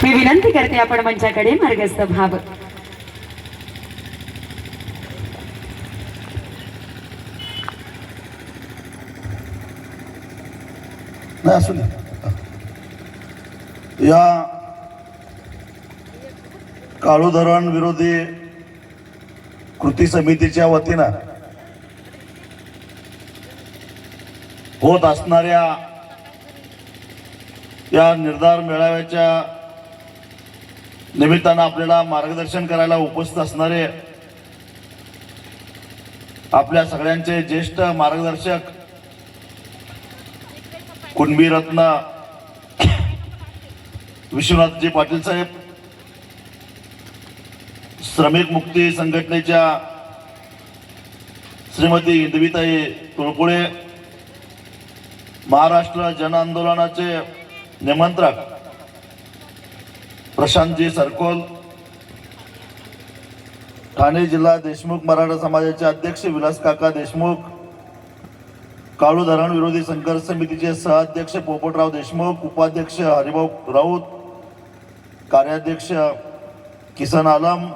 मी विनंती करते आपण मंचाकडे मार्गस्थ व्हावं. नाही असू दे. या काळू धरण विरोधी कृती समितीच्या वतीनं होत असणाऱ्या या निर्धार मेळाव्याच्या निमित्तानं आपल्याला मार्गदर्शन करायला उपस्थित असणारे आपल्या सगळ्यांचे ज्येष्ठ मार्गदर्शक कुणबी रत्न विश्वनाथजी पाटील साहेब, श्रमिक मुक्ती संघटनेच्या श्रीमती इंदवीताई तुळपुळे, महाराष्ट्र जन आंदोलनाचे निमंत्रक प्रशांतजी सरकोल, ठाणे जिल्हा देशमुख मराठा समाजाचे अध्यक्ष विलास काका देशमुख, काळू धरण विरोधी संघर्ष समितीचे सहअध्यक्ष पोपटराव देशमुख, उपाध्यक्ष हरिभाऊ राऊत, कार्याध्यक्ष किसन आलम,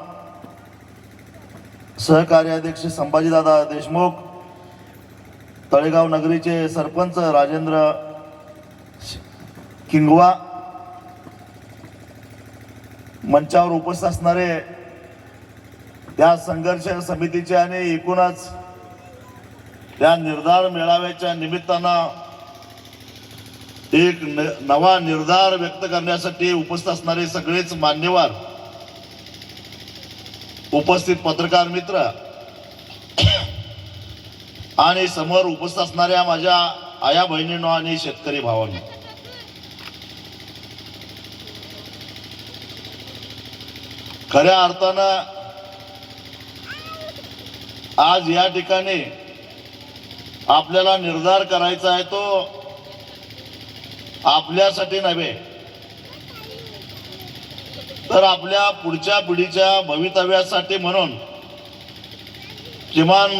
सहकार्याध्यक्ष संभाजीदादा देशमुख, तळेगाव नगरीचे सरपंच राजेंद्र किंगवा, मंचावर उपस्थित असणारे त्या संघर्ष समितीचे आणि एकूणच त्या निर्धार मेळाव्याच्या निमित्तानं एक नवा निर्धार व्यक्त करण्यासाठी उपस्थित असणारे सगळेच मान्यवर, उपस्थित पत्रकार मित्र आणि समोर उपस्थित असणाऱ्या माझ्या आया बहिणींनो आणि शेतकरी भावांनो, खऱ्या अर्थानं आज या ठिकाणी आपल्याला निर्धार करायचा आहे तो आपल्यासाठी नव्हे तर आपल्या पुढच्या पिढीच्या भवितव्यासाठी. म्हणून किमान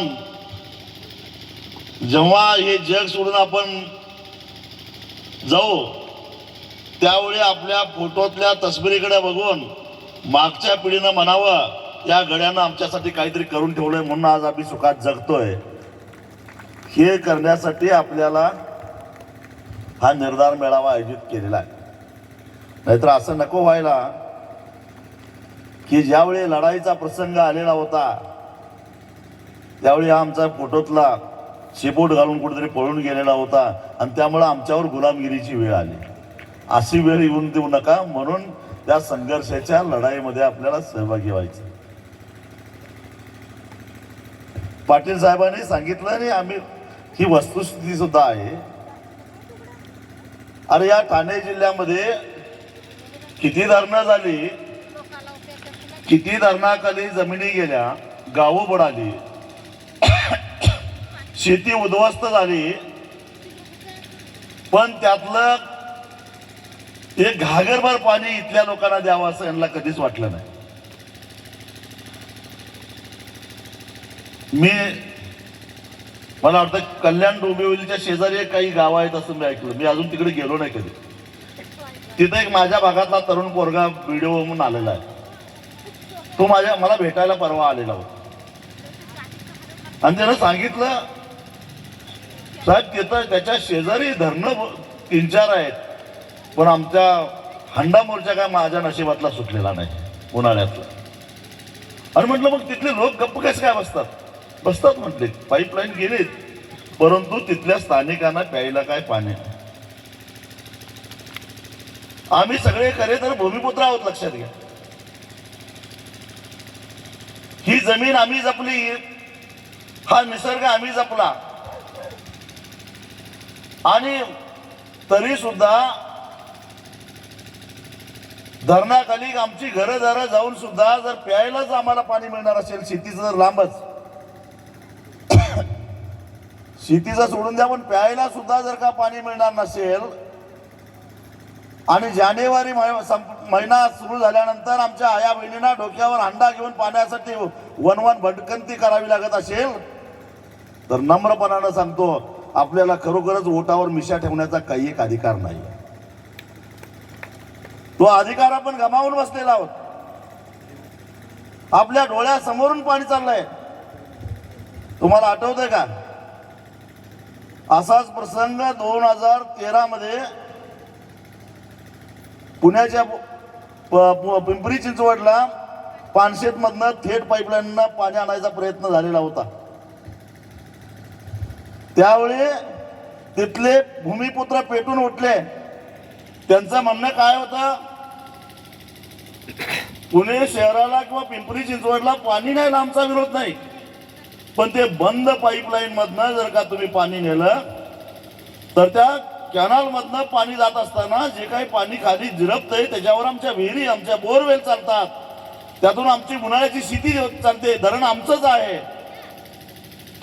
जेव्हा हे जग सोडून आपण जाऊ त्यावेळी आपल्या फोटोतल्या तस्बिरीकडे बघून मागच्या पिढीनं म्हणावं या गड्यानं आमच्यासाठी काहीतरी करून ठेवलंय म्हणून आज आम्ही सुखात जगतोय. हे करण्यासाठी आपल्याला हा निर्धार मेळावा आयोजित केलेला आहे. नाहीतर असं नको व्हायला की ज्यावेळी लढाईचा प्रसंग आलेला होता त्यावेळी हा आमचा फोटोतला शेपूट घालून कुठेतरी पळून गेलेला होता आणि त्यामुळे आमच्यावर गुलामगिरीची वेळ आली. अशी वेळ येऊन देऊ नका म्हणून त्या संघर्षाच्या लढाईमध्ये आपल्याला सहभागी व्हायचं. पाटील साहेबांनी सांगितलं आणि आम्ही ही वस्तुस्थिती सुद्धा आहे. अरे या ठाणे जिल्ह्यामध्ये किती धरणं झाली, किती धरणाखाली जमिनी गेल्या, गावं बुडाली, शेती उद्ध्वस्त झाली, पण त्यातलं एक घागरभर पाणी इथल्या लोकांना द्यावं असं यांना कधीच वाटलं नाही. मला वाटतं कल्याण डोंबिवलीच्या शेजारी काही गाव आहेत असं मी ऐकलं. मी अजून तिकडे गेलो नाही कधी. तिथे एक माझ्या भागातला तरुण पोरगा व्हिडिओ म्हणून आलेला आहे. तो मला भेटायला परवा आलेला होता आणि त्यानं सांगितलं साहेब तिथं त्याच्या शेजारी धरणं 3-4 आहेत पण आमच्या हंडा मोर्चा काय माझ्या नशिबातला सुटलेला नाही उन्हाळ्यातला. आणि म्हटलं मग तिथले लोक गप्प कसे काय बसतात म्हटले. पाईपलाईन गेलीत परंतु तिथल्या स्थानिकांना प्यायला काय पाणी. आम्ही सगळे खरे तर भूमिपुत्र आहोत, लक्षात घ्या. ही जमीन आम्ही जपली, हा निसर्ग आम्ही जपला आणि तरी सुद्धा धरणाखाली आमची घरं जाऊन सुद्धा जर प्यायलाच आम्हाला पाणी मिळणार असेल, शेतीचं जर लांबच, शेतीचं सोडून द्या पण प्यायला सुद्धा जर का पाणी मिळणार नसेल आणि जानेवारी महिना सुरू झाल्यानंतर आमच्या आया बहिणींना डोक्यावर हंडा घेऊन पाण्यासाठी वनवन भटकंती करावी लागत असेल तर नम्रपणानं सांगतो आपल्याला खरोखरच ओटावर मिशा ठेवण्याचा काही एक अधिकार नाही. तो अधिकार आपण गमावून बसलेला आहोत. आपल्या डोळ्यासमोरून पाणी चाललंय. तुम्हाला आठवतंय का असाच प्रसंग 2013 मध्ये पुण्याच्या पिंपरी चिंचवडला पानशेत मधनं थेट पाईपलाईननं पाणी आणायचा प्रयत्न झालेला होता. त्यावेळी तिथले भूमिपुत्र पेटून उठले. त्यांचं म्हणणं काय होतं, पुणे शहराला किंवा पिंपरी चिंचवडला पाणी नाही, आमचा विरोध नाही, पण ते बंद पाईपलाईन मधनं जर का तुम्ही पाणी नेलं तर त्या कॅनल मधनं पाणी जात असताना जे काही पाणी खाली झिरपतंय त्याच्यावर आमच्या विहिरी, आमच्या बोरवेल चालतात, त्यातून आमची उन्हाळ्याची शेती चालते. धरण आमचंच आहे.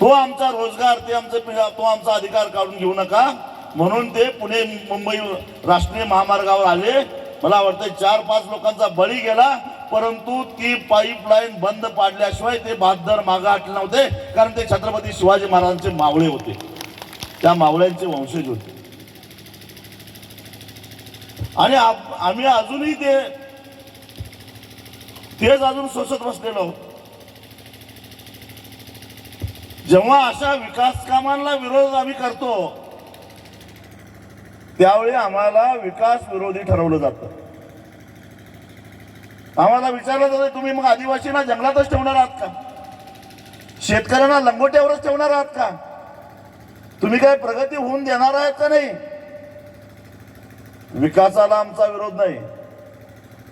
तो आमचा रोजगार, तो आमचा अधिकार काढून घेऊ नका म्हणून ते पुणे मुंबई राष्ट्रीय महामार्गावर आले. मला वाटतं 4-5 लोकांचा बळी गेला, परंतु ती पाईपलाईन बंद पाडल्याशिवाय ते बहादर मागे हटले नव्हते. कारण ते छत्रपती शिवाजी महाराजांचे मावळे होते, त्या मावळ्यांचे वंशज होते. आणि आम्ही अजूनही तेच अजून सोसत बसलेलो आहोत. जेव्हा अशा विकास कामांना विरोध आम्ही करतो त्यावेळी आम्हाला विकास विरोधी ठरवलं जातं. आम्हाला विचारलं जातं, तुम्ही मग आदिवासींना जंगलातच ठेवणार आहात का? शेतकऱ्यांना लंगोट्यावरच ठेवणार आहात का? तुम्ही काय प्रगती होऊन देणार आहात का नाही? विकासाला आमचा विरोध नाही.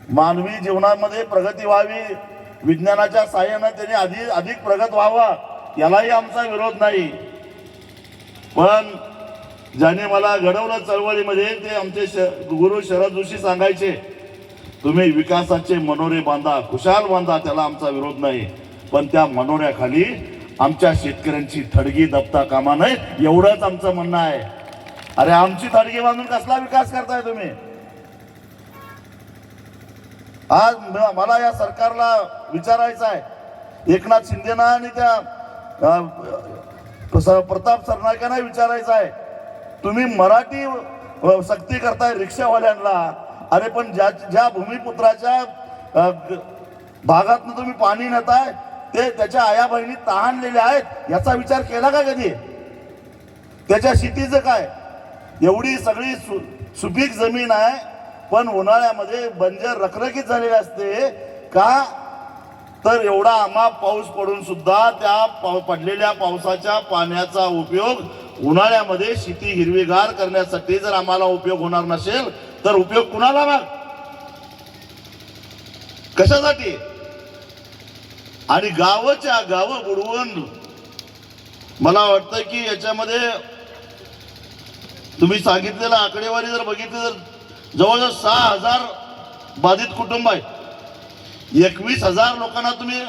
मानवी जीवनामध्ये प्रगती व्हावी, विज्ञानाच्या साहाय्याने त्यांनी अधिक प्रगत व्हावा, यालाही आमचा विरोध नाही. पण ज्याने मला घडवलं चळवळीमध्ये ते आमचे गुरु शरद जोशी सांगायचे, तुम्ही विकासाचे मनोरे बांधा, खुशाल बांधा, त्याला आमचा विरोध नाही, पण त्या मनोऱ्याखाली आमच्या शेतकऱ्यांची थडगी दबता कामा नये, एवढंच आमचं म्हणणं आहे. अरे आमची थडगी बांधून कसला विकास करताय तुम्ही? आज मला या सरकारला विचारायचं आहे, एकनाथ शिंदेना आणि त्या प्रताप सरनाईकांना विचारायचं आहे, तुम्ही मराठी सक्ती करताय रिक्षावाल्यांना, अरे पण ज्या भूमिपुत्राच्या भागातनं तुम्ही पाणी नेताय ते त्याच्या आया बहिणी तहानलेल्या आहेत, याचा विचार केला का कधी? त्याच्या शेतीचं काय? एवढी सगळी सुपीक जमीन आहे, पण उन्हाळ्यामध्ये बंजर रखरखीत झालेली असते का? तर एवढा अमाप पाऊस पडून सुद्धा त्या पडलेल्या पावसाच्या पाण्याचा उपयोग उन्हाळ्यामध्ये शेती हिरवीगार करण्यासाठी जर आम्हाला उपयोग होणार नसेल तर उपयोग कुणाला? मग कशासाठी? आणि गावं बुडवून मला वाटतं की याच्यामध्ये तुम्ही सांगितलेला आकडेवारी जर बघितली तर जवळजवळ 6,000 बाधित कुटुंब आहेत. 21,000 लोकांना तुम्ही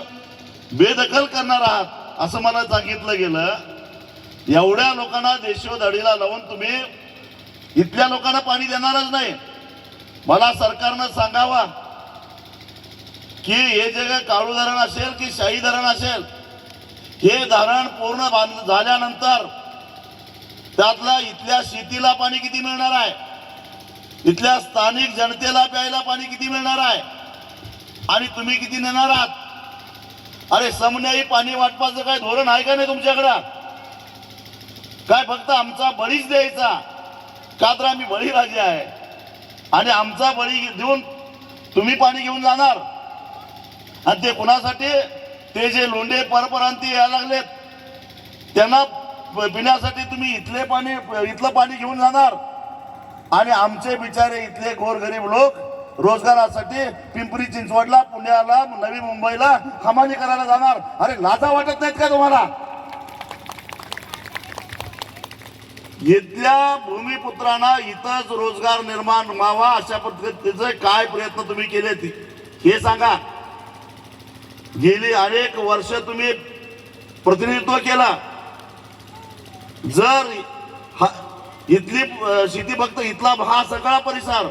बेदखल करणार आहात असं मला सांगितलं गेलं. एवढ्या लोकांना देशोधडीला लावून तुम्ही इथल्या लोकांना पाणी देणारच नाही. मला सरकारनं सांगावा की हे जे काळू धरण असेल की शाही धरण असेल, हे धरण पूर्ण झाल्यानंतर त्यातला इथल्या शेतीला पाणी किती मिळणार आहे, इथल्या स्थानिक जनतेला प्यायला पाणी किती मिळणार आहे, आणि तुम्ही किती नेणार आहात? अरे समन्यायी पाणी वाटपाचं काय धोरण आहे का नाही तुमच्याकडं? काय फक्त आमचा बळीच द्यायचा का? तर आम्ही बळीराजे आहे आणि आमचा बळी देऊन तुम्ही पाणी घेऊन जाणार. आणि ते कुणासाठी? ते जे लोंढे परप्रांती यायला लागलेत त्यांना पिण्यासाठी तुम्ही इथलं पाणी घेऊन जाणार, आणि आमचे बिचारे इथले गोरगरीब लोक रोजगारासाठी पिंपरी चिंचवडला, पुण्याला, नवी मुंबईला हमाली करायला जाणार. अरे लाजा वाटत नाहीत का तुम्हाला? इथल्या भूमिपुत्रांना इथंच रोजगार निर्माण व्हावा अशा पद्धतीचे काय प्रयत्न तुम्ही केले हे सांगा. गेली अनेक वर्ष तुम्ही प्रतिनिधित्व केला. जर इथली शेती फक्त इथला हा सगळा परिसर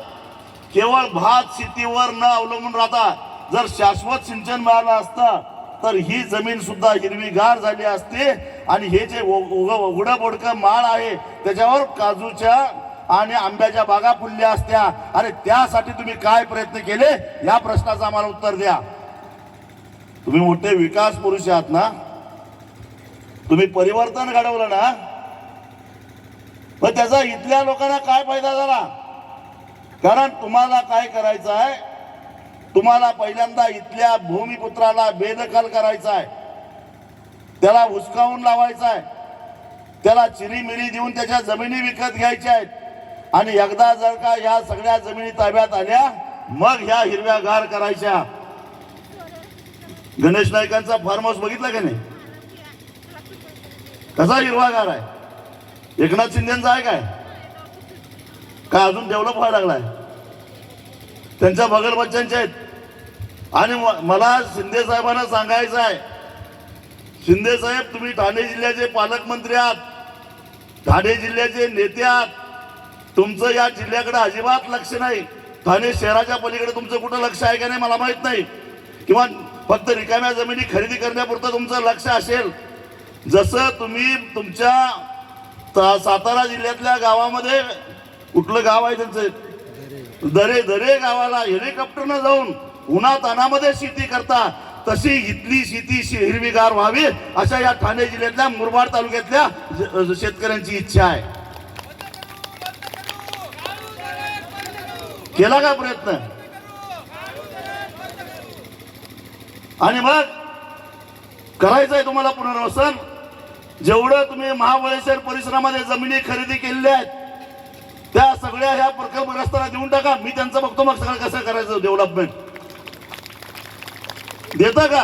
केवळ भात शेतीवर न अवलंबून राहता जर शाश्वत सिंचन मिळालं असतं तर ही जमीन सुद्धा हिरवीगार झाली असते. आणि हे जे उघडं बोडकं माळ आहे त्याच्यावर काजूच्या आणि आंब्याच्या बागा फुलल्या असत्या, अरे त्यासाठी तुम्ही काय प्रयत्न केले या प्रश्नाचं आम्हाला उत्तर द्या. तुम्ही मोठे विकास पुरुष आहात ना, तुम्ही परिवर्तन घडवलं ना, पण त्याचा इथल्या लोकांना काय फायदा झाला? कारण तुम्हाला काय करायचं आहे, तुम्हाला पहिल्यांदा इथल्या भूमिपुत्राला बेदखल करायचा आहे, त्याला हुसकावून लावायचा आहे, त्याला चिरीमिरी देऊन त्याच्या जमिनी विकत घ्यायच्या आहेत. आणि एकदा जर का ह्या सगळ्या जमिनी ताब्यात आल्या मग ह्या हिरव्यागार करायच्या. गणेश नाईकांचा फार्म हाऊस बघितला का नाही? कसा हिरवागार आहे. एकनाथ शिंदेचा आहे काय अजून डेव्हलप व्हायला लागलाय? त्यांच्या बगल बच्चांच्या आहेत. आणि मला शिंदे साहेबांना सांगायचं आहे, शिंदे साहेब तुम्ही ठाणे जिल्ह्याचे पालकमंत्री आहात, ठाणे जिल्ह्याचे नेते आहात, तुमचं या जिल्ह्याकडे अजिबात लक्ष नाही. ठाणे शहराच्या पलीकडे तुमचं कुठं लक्ष आहे का नाही मला माहित नाही, किंवा फक्त रिकाम्या जमिनी खरेदी करण्यापुरतं तुमचं लक्ष असेल. जसं तुम्ही तुमच्या सातारा जिल्ह्यातल्या गावामध्ये, कुठलं गाव आहे त्यांचं, दरे गावाला हेलिकॉप्टरनं जाऊन उन्हातानामध्ये शेती करता, तशी इथली शेती हिरवीगार व्हावी अशा या ठाणे जिल्ह्यातल्या मुरबाड तालुक्यातल्या शेतकऱ्यांची इच्छा आहे. केला का प्रयत्न? आणि मग करायचंय तुम्हाला पुनर्वसन. जेवढं तुम्ही महाबळेश्वर परिसरामध्ये जमिनी खरेदी केलेल्या आहेत त्या सगळ्या ह्या प्रकल्पग्रस्तांना देऊन टाका. मी त्यांचं बघतो मग सगळं कसं करायचं डेव्हलपमेंट. देता का?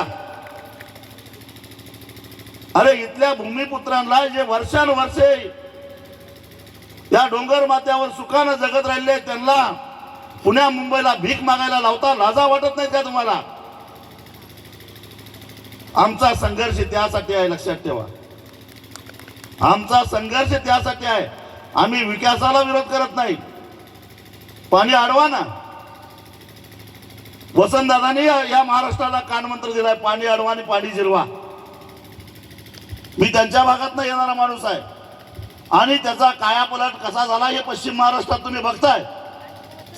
अरे इथल्या भूमिपुत्रांना जे वर्षानुवर्षे या डोंगर माथ्यावर सुखानं जगत राहिले त्यांना पुण्या मुंबईला भीक मागायला लावता. लाजा वाटत नाही का तुम्हाला? आमचा संघर्ष त्यासाठी आहे, लक्षात ठेवा. आमचा संघर्ष त्यासाठी आहे. आम्ही विकासाला विरोध करत नाही. पाणी अडवा ना. वसंतदादांनी या महाराष्ट्राला कानमंत्र दिलाय, पाणी अडवा आणि पाणी जिरवा. मी त्यांच्या भागात येणारा माणूस आहे आणि त्याचा कायापलट कसा झाला हे पश्चिम महाराष्ट्रात तुम्ही बघताय.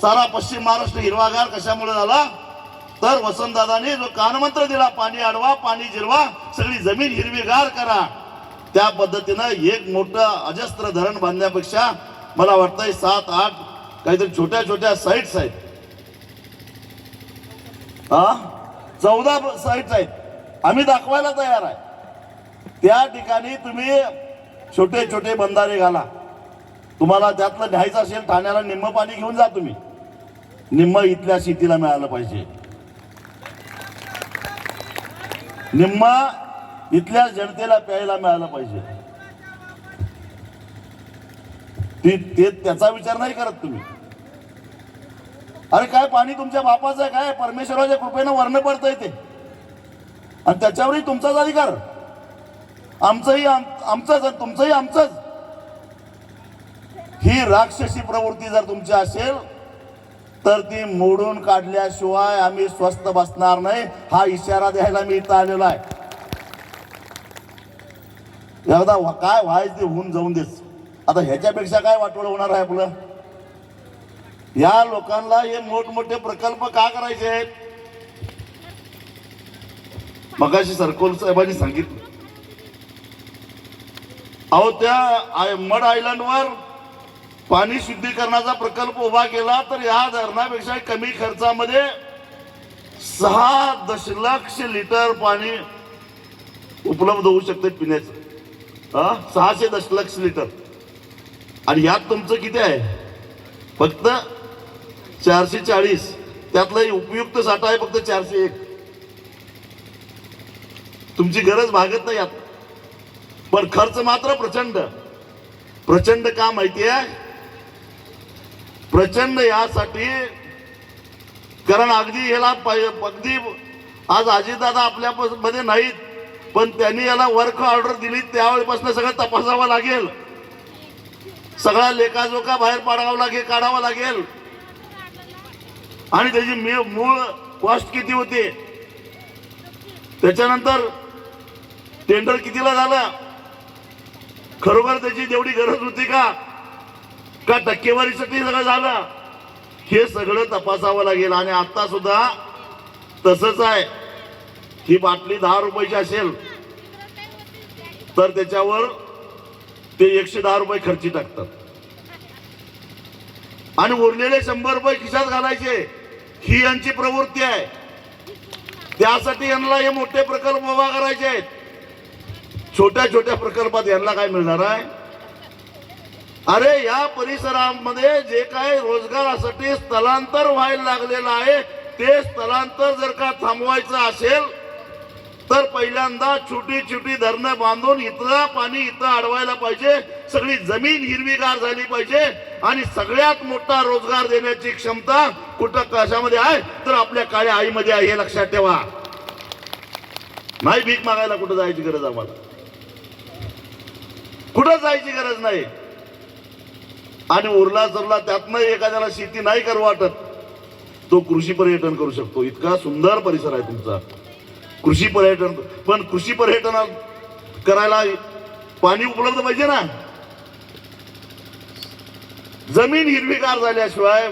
सारा पश्चिम महाराष्ट्र हिरवागार कशामुळे झाला? तर वसंतदादांनी जो कानमंत्र दिला, पाणी अडवा पाणी जिरवा, सगळी जमीन हिरवीगार करा, त्या पद्धतीनं एक मोठं अजस्त्र धरण बांधण्यापेक्षा मला वाटतंय 7-8 काहीतरी छोट्या छोट्या साईट्स आहेत, 14 साईट्स आहेत, आम्ही दाखवायला तयार आहे. त्या ठिकाणी तुम्ही छोटे छोटे बंधारे घाला. तुम्हाला त्यातलं घ्यायचं असेल ठाण्याला निम्म पाणी घेऊन जा तुम्ही. निम्म इथल्या शेतीला मिळालं पाहिजे, निम्म इथल्या जनतेला प्यायला मिळालं पाहिजे. ते त्याचा विचार नाही करत तुम्ही. अरे काय पाणी तुमच्या बापाचं आहे काय? परमेश्वराच्या कृपेनं वर्ण पडतंय ते, आणि त्याच्यावरही तुमचाच अधिकार. आमचंही आमचंच, तुमचंही आमचंच. ही राक्षसी प्रवृत्ती जर तुमची असेल तर ती मोडून काढल्याशिवाय आम्ही स्वस्थ बसणार नाही, हा इशारा द्यायला मी इथं आलेलो आहे. एकदा काय व्हायचं ते होऊन जाऊन देस. आता ह्याच्यापेक्षा काय वाटोळं होणार आहे आपलं? या लोकांना हे मोठमोठे प्रकल्प का करायचे आहेत? मगाशी सरकोल साहेबांनी सांगितलं, अहो त्या मड आयलंडवर पाणी शुद्धीकरणाचा प्रकल्प उभा केला तर या धरणापेक्षा कमी खर्चामध्ये 6 दशलक्ष लिटर पाणी उपलब्ध होऊ शकते पिण्याचं. 600 दशलक्ष लिटर. आणि यात तुमचं किती आहे? फक्त 440. त्यातला उपयुक्त साठा आहे फक्त 401. तुमची गरज भागत नाही यात. पण खर्च मात्र प्रचंड. प्रचंड का माहिती आहे? प्रचंड यासाठी कारण अगदी याला अगदी आज अजितदादा आपल्या मध्ये नाहीत, पण त्यांनी याला वर्क ऑर्डर दिली त्यावेळेपासून सगळं तपासावं लागेल, सगळा लेखाजोखा बाहेर काढावा लागेल. आणि त्याची मूळ कॉस्ट किती होते, त्याच्यानंतर टेंडर कितीला झालं, खरोखर त्याची तेवढी गरज होती का, का टक्केवारीसाठी सगळं झालं, हे सगळं तपासावं लागेल. आणि आता सुद्धा तसंच आहे. ही बाटली 10 रुपयाची असेल तर त्याच्यावर ते 110 रुपये खर्ची टाकतात आणि उरलेले 100 रुपये खिशात घालायचे. ही यांची प्रवृत्ती आहे. त्यासाठी यांना हे मोठे प्रकल्प उभा करायचे आहेत. छोट्या छोट्या प्रकल्पात यांना काय मिळणार आहे? अरे या परिसरामध्ये जे काय रोजगारासाठी स्थलांतर व्हायला लागलेलं आहे ते स्थलांतर जर का थांबवायचं असेल तर पहिल्यांदा छोटी छोटी धरणं बांधून इथलं पाणी इथं अडवायला पाहिजे. सगळी जमीन हिरवीगार झाली पाहिजे. आणि सगळ्यात मोठा रोजगार देण्याची क्षमता कुठं कशामध्ये आहे तर आपल्या काळ्या आईमध्ये आहे, हे लक्षात ठेवा. नाही भीक मागायला कुठं जायची गरज आम्हाला, कुठं जायची गरज नाही. आणि उरला चरला त्यातनं एखाद्याला शेती नाही करू वाटत तो कृषी पर्यटन करू शकतो. इतका सुंदर परिसर आहे तुमचा कृषी पर्यटन. पण कृषी पर्यटन करायला पाणी उपलब्ध पाहिजे ना. जमीन हिरवीगार झाल्याशिवाय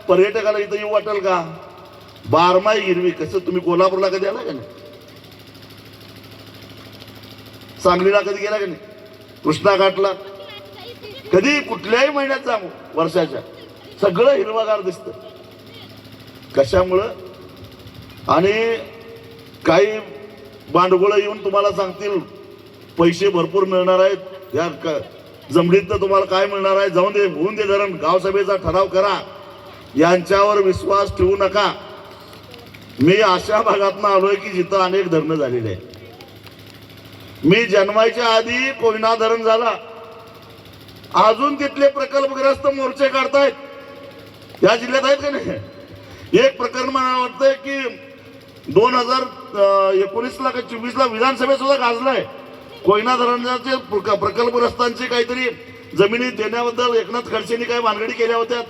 पर्यटकाला इथं येऊ वाटेल का? बारमाही हिरवी. कसं तुम्ही कोल्हापूरला कधी आला का नाही? सांगलीला कधी गेला का नाही? कृष्णा घाटला कधी? कुठल्याही महिन्यात जा वर्षाच्या, सगळं हिरवागार दिसतं. कशामुळं? आणि काही भांडवळ येऊन तुम्हाला सांगतील पैसे भरपूर मिळणार आहेत, या जमिनीत तुम्हाला काय मिळणार आहे, जाऊन दे, होऊन दे धरण, गावसभेचा ठराव करा. यांच्यावर विश्वास ठेवू नका. मी अशा भागातनं आलोय की जिथं अनेक धरणं झालेले आहेत. मी जन्मायच्या आधी कोयना धरण झाला, अजून तिथले प्रकल्पग्रस्त मोर्चे काढतायत. या जिल्ह्यात आहेत का नाही? एक प्रकरण मला वाटतंय की 2019ला का 24ला विधानसभेत सुद्धा गाजलाय. कोयना धरणाचे प्रकल्पग्रस्तांची काहीतरी जमिनी देण्याबद्दल एकनाथ खडसेंनी काही भानगडी केल्या होत्या,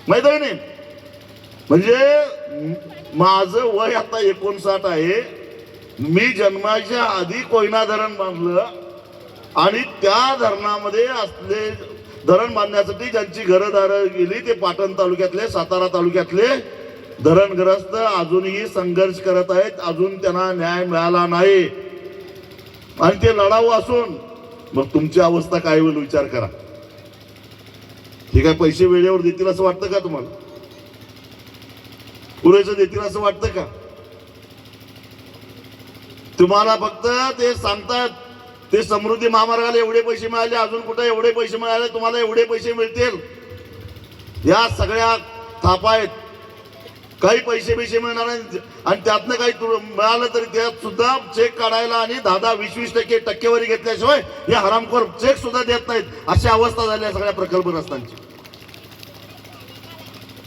माहित आहे नाही? म्हणजे माझं वय आता 59 आहे. मी जन्माच्या आधी कोयना धरण बांधलं आणि त्या धरणामध्ये असले धरण बांधण्यासाठी ज्यांची घरदारं गेली ते पाटण तालुक्यातले, सातारा तालुक्यातले धरणग्रस्त अजूनही संघर्ष करत आहेत. अजून त्यांना न्याय मिळाला नाही आणि ते लढाऊ असून मग तुमची अवस्था काय होईल विचार करा. हे काय पैसे वेळेवर देतील असं वाटतं का तुम्हाला? पुरेसं देतील असं वाटतं का तुम्हाला? फक्त ते सांगतात ते समृद्धी महामार्गाला एवढे पैसे मिळाले, अजून कुठे एवढे पैसे मिळाले, तुम्हाला एवढे पैसे मिळतील. या सगळ्या थापा आहेत. काही पैसे मिळणार नाही आणि त्यातनं काही मिळालं तरी त्यात सुद्धा चेक काढायला आणि 10-20 टक्केवारी घेतल्याशिवाय हे हरामखोर चेक सुद्धा देत नाहीत. अशी अवस्था झाली आहे सगळ्या प्रकल्पग्रस्तांची.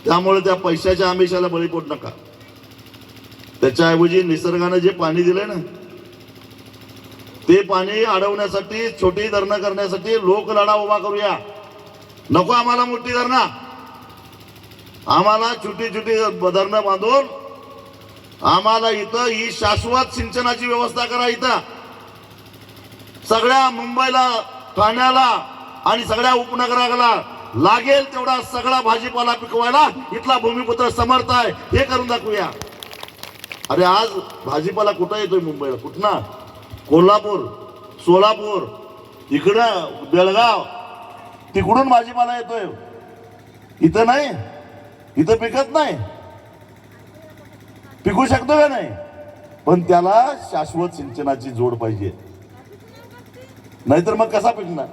त्यामुळे त्या पैशाच्या आमिषाला बळी पडू नका. त्याच्याऐवजी निसर्गाने जे पाणी दिलंय ना ते पाणी अडवण्यासाठी, छोटी धरणं करण्यासाठी लोक लढा उभा करूया. नको आम्हाला मोठी धरणं, आम्हाला छोटी छोटी धरणं बांधून आम्हाला इथं ही शाश्वत सिंचनाची व्यवस्था करा. इथं सगळ्या मुंबईला, ठाण्याला आणि सगळ्या उपनगराला लागेल तेवढा सगळा भाजीपाला पिकवायला इथला भूमिपुत्र समर्थ आहे. हे करून दाखवूया. अरे आज भाजीपाला कुठं येतोय मुंबईला? कुठना? कोल्हापूर, सोलापूर, इकडं बेळगाव, तिकडून भाजीपाला येतोय. इथं नाही, इथं पिकत नाही. पिकू शकतो का नाही? पण त्याला शाश्वत सिंचनाची जोड पाहिजे, नाहीतर मग कसा पिकणार?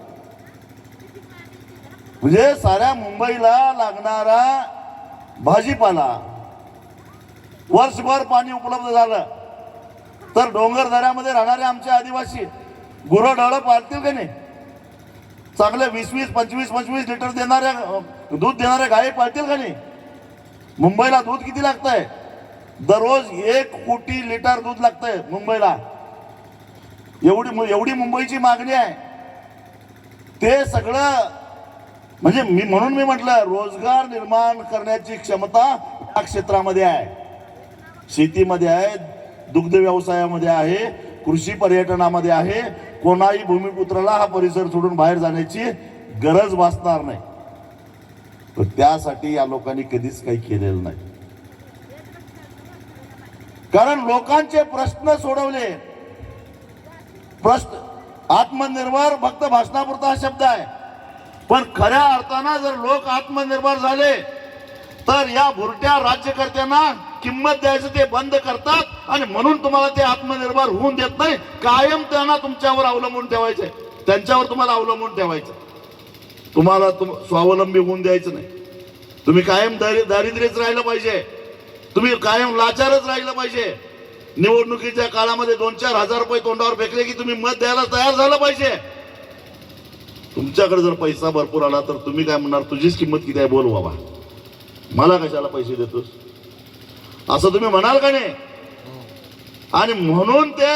म्हणजे साऱ्या मुंबईला लागणारा भाजीपाला वर्षभर पाणी उपलब्ध झालं तर डोंगर दऱ्यामध्ये राहणारे आमचे आदिवासी गुरंढोरं पाळतील का नाही? चांगले 20-25 लिटर देणाऱ्या दूध देणाऱ्या गायी पाळतील का नाही? मुंबईला दूध किती लागतंय? दररोज 1 कोटी लिटर दूध लागतंय मुंबईला. एवढी मुंबईची मागणी आहे. ते सगळं म्हणजे म्हणून मी म्हटलं रोजगार निर्माण करण्याची क्षमता या क्षेत्रामध्ये आहे. शेतीमध्ये आहे, दुग्ध व्यवसायामध्ये आहे, कृषी पर्यटनामध्ये आहे. कोणाही भूमिपुत्राला हा परिसर सोडून बाहेर जाण्याची गरज भासणार नाही. पण त्यासाठी या लोकांनी कधीच काही केलेलं नाही. कारण लोकांचे प्रश्न सोडवले. प्रश्न आत्मनिर्भर फक्त भाषणापुरता हा शब्द आहे, पण खऱ्या अर्थानं जर लोक आत्मनिर्भर झाले तर या भुरट्या राज्यकर्त्यांना किंमत द्यायचं ते बंद करतात आणि म्हणून तुम्हाला ते आत्मनिर्भर होऊन देत नाही. कायम त्यांना तुमच्यावर अवलंबून ठेवायचंय, त्यांच्यावर तुम्हाला अवलंबून ठेवायचं, तुम्हाला स्वावलंबी होऊन द्यायचं नाही. तुम्ही कायम दारिद्र्यच राहिलं पाहिजे, तुम्ही कायम लाचारच राहिलं पाहिजे. निवडणुकीच्या काळामध्ये 2-4 हजार रुपये तोंडावर फेकले की तुम्ही मत द्यायला तयार झालं पाहिजे. तुमच्याकडे जर पैसा भरपूर आला तर तुम्ही काय म्हणणार, तुझीच किंमत किती आहे बोल बाबा, मला कशाला पैसे देतोस, असं तुम्ही म्हणाल का नाही? आणि म्हणून ते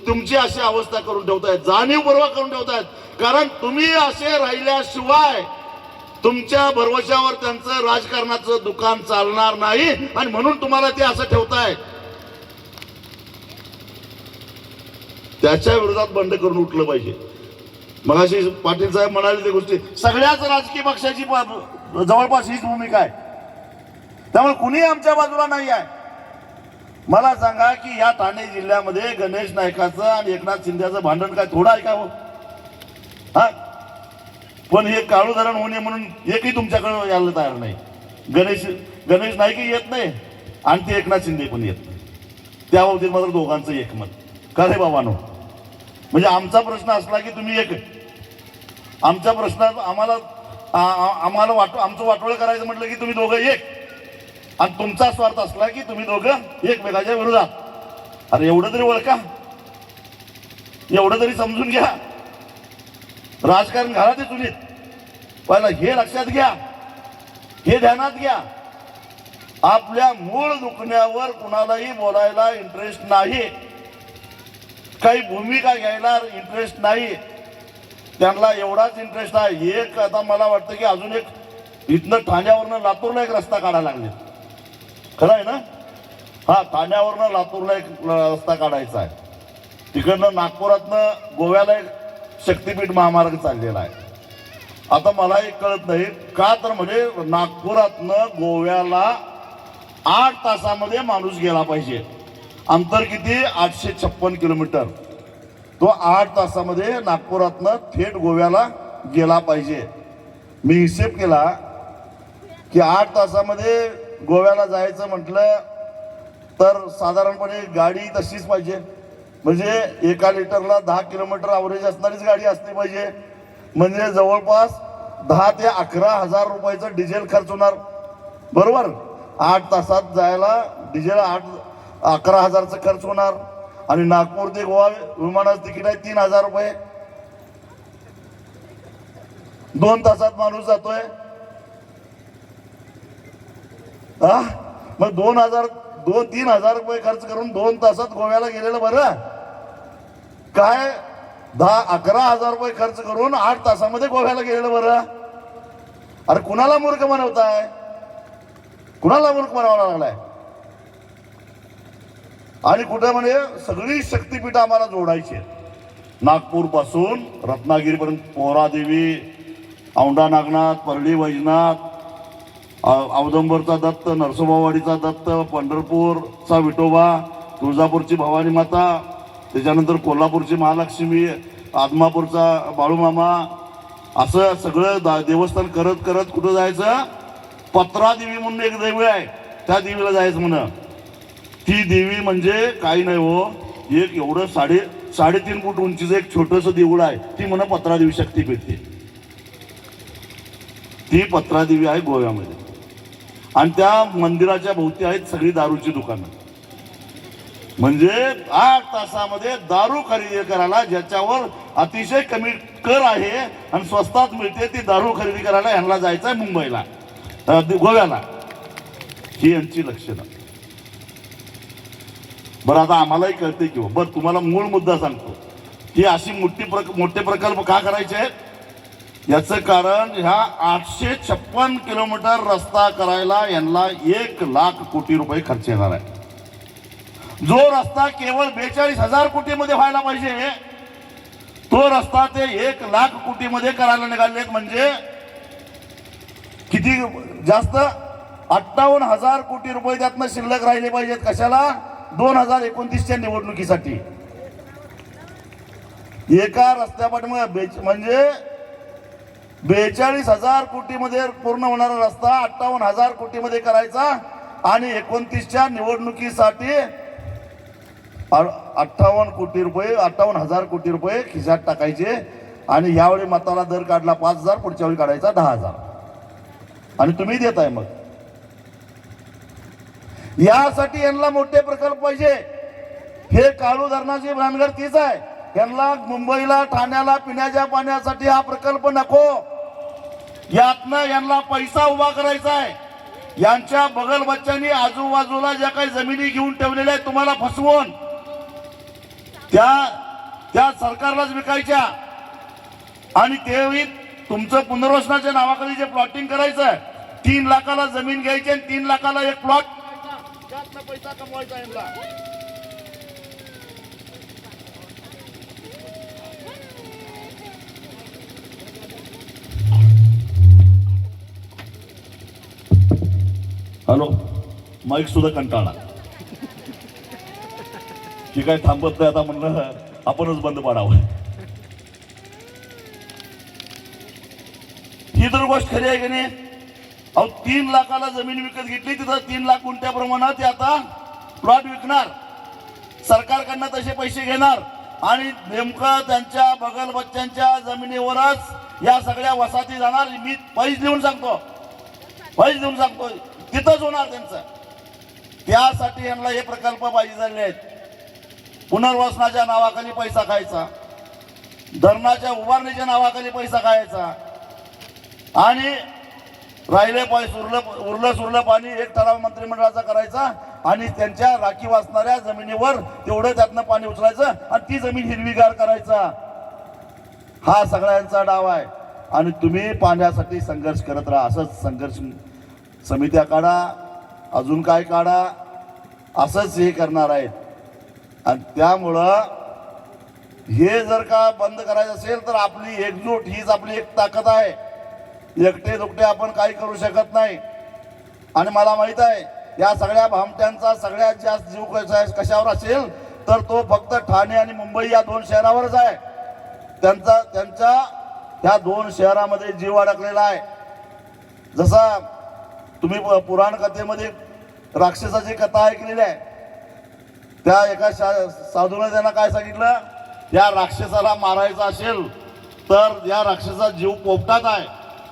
तुमची अशी अवस्था करून ठेवतायत, जाणीवपूर्वक करून ठेवतायत. कारण तुम्ही असे राहिल्याशिवाय तुमच्या भरवशावर त्यांचं राजकारणाचं दुकान चालणार नाही आणि म्हणून तुम्हाला ते असं ठेवतायत. त्याच्या विरोधात बंड करून उठलं पाहिजे. मगाशी पाटील साहेब म्हणाले ते गोष्टी, सगळ्याच राजकीय पक्षाची जवळपास हीच भूमिका आहे. त्यामुळे कुणी आमच्या बाजूला नाही आहे. मला सांगा की या ठाणे जिल्ह्यामध्ये गणेश नाईकाचं आणि एकनाथ शिंदेचं भांडण काय थोडं आहे का हो? हा, पण हे काळू धरण होणे म्हणून एकही तुमच्याकडे यायला तयार नाही. गणेश नाईकही येत नाही आणि ते एकनाथ शिंदे पण येत नाही. त्या बाबतीत मात्र दोघांचं एकमत. का रे बाबांनो, म्हणजे आमचा प्रश्न असला की तुम्ही एक, आमच्या प्रश्नात आम्हाला आमचं वाटोळं करायचं म्हटलं की तुम्ही दोघं एक, आणि तुमचा स्वार्थ असला की तुम्ही दोघं एकमेकाच्या विरोधात. अरे एवढं तरी ओळखा, एवढं तरी समजून घ्या. राजकारण घाला ते चुलीत, पहिला हे लक्षात घ्या, हे ध्यानात घ्या. आपल्या मूळ दुखण्यावर कुणालाही बोलायला इंटरेस्ट नाही, काही भूमिका घ्यायला इंटरेस्ट नाही. त्यांना एवढाच इंटरेस्ट आहे. एक आता मला वाटतं की अजून एक इथनं ठाण्यावरनं लातूरला एक रस्ता काढायला लागले. खरं आहे ना? हा, ठाण्यावरनं लातूरला एक रस्ता काढायचा आहे. तिकडनं नागपुरातनं गोव्याला एक शक्तीपीठ महामार्ग चाललेला आहे. आता मला एक कळत नाही का, तर म्हणजे नागपुरातनं गोव्याला 8 तासामध्ये माणूस गेला पाहिजे. अंतर किती? 856 किलोमीटर. तो 8 तासामध्ये नागपुरातनं थेट गोव्याला गेला पाहिजे. मी हिशेब केला की 8 तासामध्ये गोव्याला जायचं म्हटलं तर साधारणपणे गाडी तशीच पाहिजे, म्हणजे 1 लिटरला 10 किलोमीटर ॲव्हरेज असणारीच गाडी असली पाहिजे. म्हणजे जवळपास 10 ते 11 हजार रुपयाचं डिझेल खर्च होणार. बरोबर? 8 तासात जायला डिझेल 11 हजारचं खर्च होणार. आणि नागपूर ते गोवा विमानाचं तिकीट आहे 3,000 रुपये. 2 तासात माणूस जातोय. मग 2,000-3,000 रुपये खर्च करून 2 तासात गोव्याला गेलेलं बरं काय? 10-11 हजार रुपये खर्च करून 8 तासामध्ये गोव्याला गेलेलं बरं? अरे कुणाला मूर्ख बनवताय? कुणाला मूर्ख बनवायला लागलाय? आणि कुठे म्हणजे सगळी शक्तीपीठ आम्हाला जोडायची आहेत. नागपूर पासून रत्नागिरीपर्यंत पोहरादेवी, औंढा नागनाथ, परळी वैजनाथ, औदंबरचा दत्त, नरसोबावाडीचा दत्त, पंढरपूरचा विठोबा, तुळजापूरची भवानी माता, त्याच्यानंतर कोल्हापूरची महालक्ष्मी, आदमापूरचा बाळूमामा, असं सगळं देवस्थान करत करत कुठं जायचं? पत्रा देवी म्हणून एक देवी आहे, त्या देवीला जायचं म्हणा. ती देवी म्हणजे काही नाही हो, एक एवढं 3.5 फूट उंचीचं एक छोटंसं देऊळ आहे. ती म्हणा पत्रादेवी शक्तीपीठ. ती पत्रादेवी आहे गोव्यामध्ये. आणि त्या मंदिराच्या भोवती आहेत सगळी दारूची दुकानं. म्हणजे 8 तासामध्ये दारू खरेदी करायला, ज्याच्यावर अतिशय कमी कर आहे आणि स्वस्तात मिळते, ती दारू खरेदी करायला ह्यांना जायचं आहे मुंबईला, गोव्याला. ही यांची लक्षणं. बरं, आता आम्हालाही कळते की बरं, तुम्हाला मूळ मुद्दा सांगतो की अशी मोठे प्रकल्प का करायचे आहेत. याचं कारण ह्या 856 किलोमीटर रस्ता करायला यांना 1 लाख कोटी रुपये खर्च येणार आहे. जो रस्ता केवळ 42,000 कोटीमध्ये व्हायला पाहिजे, तो रस्ता ते 1 लाख कोटीमध्ये करायला निघालेत. म्हणजे किती जास्त 58,000 कोटी रुपये त्यातनं शिल्लक राहिले पाहिजेत. कशाला? 2029च्या निवडणुकीसाठी. एका रस्त्यापाठीमागे म्हणजे 42,000 कोटीमध्ये पूर्ण होणारा रस्ता 58,000 कोटीमध्ये करायचा आणि 29च्या निवडणुकीसाठी 58,000 कोटी रुपये खिशात टाकायचे. आणि यावेळी मताला दर काढला 5,000, पुढच्या वेळी काढायचा 10,000 आणि तुम्ही देताय. मग यासाठी यांना मोठे प्रकल्प पाहिजे. हे काळू धरणाची भानगड तीच आहे. यांना मुंबईला ठाण्याला पिण्याच्या पाण्यासाठी हा प्रकल्प नको. यातनं यांना पैसा उभा करायचा आहे. यांच्या बगल बच्चांनी आजूबाजूला ज्या काही जमिनी घेऊन ठेवलेल्या आहेत तुम्हाला फसवून त्या सरकारलाच विकायच्या आणि तेही तुमचं पुनर्वसनाच्या नावाखाली जे प्लॉटिंग करायचं 3 लाखाला जमीन घ्यायची आणि 3 लाखाला एक प्लॉट त्यातनं पैसा कमवायचा यांना. हॅलो, माईक सुद्धा कंटाळा की काय थांबत नाही. आता म्हणलं आपणच बंद पाडावं. ही तर गोष्ट खरी आहे की नाही? अहो 3 लाखाला जमीन विकत घेतली, तिथं 3 लाख गुंठ्याप्रमाणात ते आता प्लॉट विकणार, सरकारकडनं तसे पैसे घेणार आणि नेमकं त्यांच्या बगल बच्च्यांच्या जमिनीवरच या सगळ्या वसाहती जाणार. मी पैसे देऊन सांगतो, तिथंच होणार त्यांचं. त्यासाठी यांना हे प्रकल्प पाहिजे झाले आहेत. पुनर्वसनाच्या नावाखाली पैसा खायचा, धरणाच्या उभारणीच्या नावाखाली पैसा खायचा आणि राहिले पैसे उरलं सुरलं पाणी एक ठराव मंत्रिमंडळाचा करायचा आणि त्यांच्या राखीव असणाऱ्या जमिनीवर तेवढं त्यातनं पाणी उचलायचं आणि ती जमीन हिरवीगार करायचा. हा सगळ्यांचा डाव आहे. आणि तुम्ही पाण्यासाठी संघर्ष करत राहा. असंच संघर्ष समित्या काढा, अजून काय काढा, असंच हे करणार आहेत. आणि त्यामुळं हे जर का बंद करायचं असेल तर आपली एकजूट हीच आपली एक ताकद आहे. एकटे दुकटे आपण काही करू शकत नाही. आणि मला माहित आहे या सगळ्या भामट्यांचा सगळ्यात जास्त जीव कशावर असेल तर तो फक्त ठाणे आणि मुंबई या 2 शहरावरच आहे. त्यांच्या त्या 2 शहरामध्ये जीव अडकलेला आहे. जसा तुम्ही पुराण कथेमध्ये राक्षसाची कथा ऐकलेली आहे. त्या एका साधूने त्यांना काय सांगितलं, या राक्षसाला मारायचं असेल तर या राक्षसाचा जीव पोपटात आहे,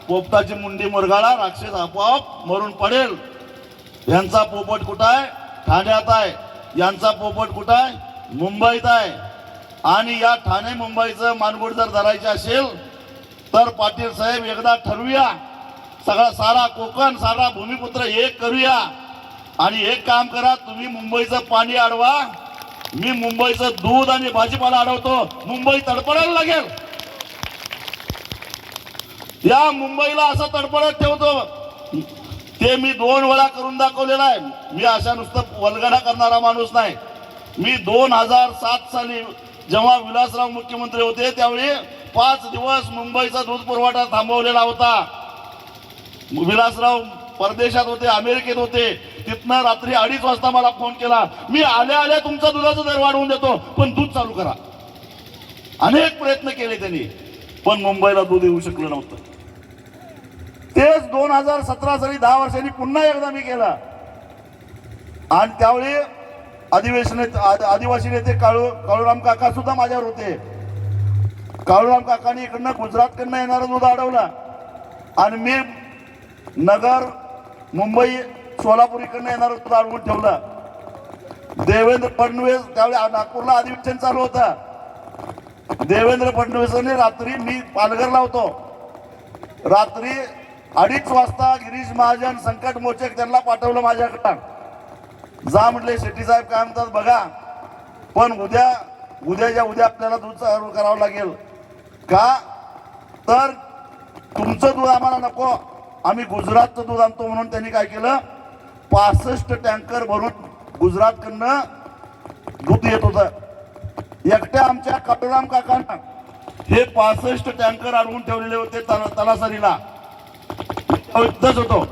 पोपटाची मुंडी मुरगाळा, राक्षस आपोआप मरून पडेल. यांचा पोपट कुठं आहे? ठाण्यात आहे. यांचा पोपट कुठं आहे? मुंबईत आहे. आणि या ठाणे मुंबईचं मानगुड जर धरायचे असेल तर पाटील साहेब एकदा ठरवूया, सारा कोकण सारा भूमिपुत्र एक करूया. आणि एक काम करा, तुम्ही मुंबईचं पाणी अडवा, मी मुंबईचं दूध आणि भाजीपाला अडवतो. मुंबई तडपडायला लागेल. या मुंबईला असं तडपडत ठेवतो ते मी 2 वेळा करून दाखवलेलं आहे. मी अशा नुसतं वल्गना करणारा माणूस नाही. मी 2007 साली जेव्हा विलासराव मुख्यमंत्री होते त्यावेळी 5 दिवस मुंबईचा दूध पुरवठा थांबवलेला होता. विलासराव परदेशात होते, अमेरिकेत होते. तिथनं रात्री 2:30 वाजता मला फोन केला, मी आल्या तुमचा दुधाचा दर वाढवून देतो पण दूध चालू करा. अनेक प्रयत्न केले त्यांनी पण मुंबईला दूध येऊ शकलं नव्हतं. तेच 2017 साली 10 वर्षांनी पुन्हा एकदा मी केला. आणि त्यावेळी आदिवासी नेते काळूराम काका सुद्धा माझ्यावर होते. काळूराम काकांनी इकडनं गुजरातकडनं येणारं दूध अडवलं आणि मी नगर मुंबई सोलापूर इकडनं येणारं दूध अडवून ठेवलं. देवेंद्र फडणवीस त्यावेळी नागपूरला अधिवेशन चालू होतं. देवेंद्र फडणवीसांनी रात्री, मी पालघरला होतो, रात्री 2:30 वाजता गिरीश महाजन संकट मोचक त्यांना पाठवलं माझ्याकडं. जा म्हटले शेट्टी साहेब काय म्हणतात बघा, पण उद्याच्या उद्या आपल्याला दूध चालू करावं लागेल. का तर तुमचं दूध आम्हाला नको, आम्ही गुजरातचं दूध आणतो. म्हणून त्यांनी काय केलं, 65 टँकर भरून गुजरातकडनं दूध येत होतं. एकट्या आमच्या काळूराम काकांना हे 65 टँकर अडवून ठेवलेले होते तलासरीला. इथंच होतो.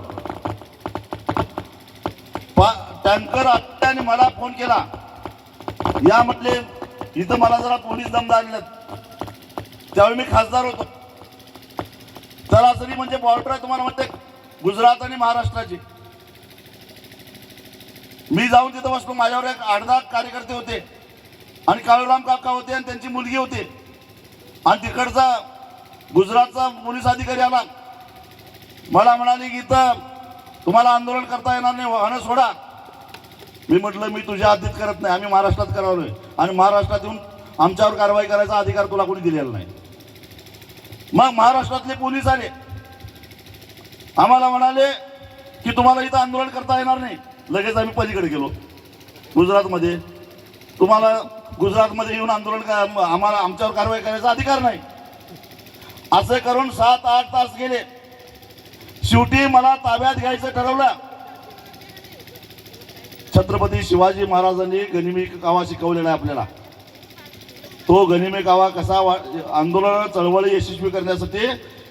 टँकर आला आणि मला फोन केला, या म्हटले इथं मला जरा पोलीस दम आणलेत. त्यावेळी मी खासदार होतो. सरासरी म्हणजे बॉर्डर आहे तुम्हाला म्हणते गुजरात आणि महाराष्ट्राची. मी जाऊन तिथं बसलो. माझ्यावर एक 8-10 कार्यकर्ते होते आणि काळूराम काका होते आणि त्यांची मुलगी होती. आणि तिकडचा गुजरातचा पोलीस अधिकारी आला. मला म्हणाले की इथं तुम्हाला आंदोलन करता येणार नाही, वाहनं सोडा. मी म्हटलं मी तुझ्या हद्दीत करत नाही, आम्ही महाराष्ट्रात करावलोय आणि महाराष्ट्रात येऊन आमच्यावर कारवाई करायचा अधिकार तुला कोणी दिलेला नाही. मग महाराष्ट्रातले पोलीस आले, आम्हाला म्हणाले की तुम्हाला इथं आंदोलन करता येणार नाही. लगेच आम्ही पलीकडे गेलो गुजरातमध्ये. तुम्हाला गुजरातमध्ये येऊन आंदोलन आम्हाला आमच्यावर कारवाई करायचा अधिकार नाही. असं करून 7-8 तास गेले. शेवटी मला ताब्यात घ्यायचं ठरवलं. छत्रपती शिवाजी महाराजांनी गनिमी कावा शिकवलेला आहे आपल्याला. तो गनिमी कावा कसा आंदोलन चळवळी यशस्वी करण्यासाठी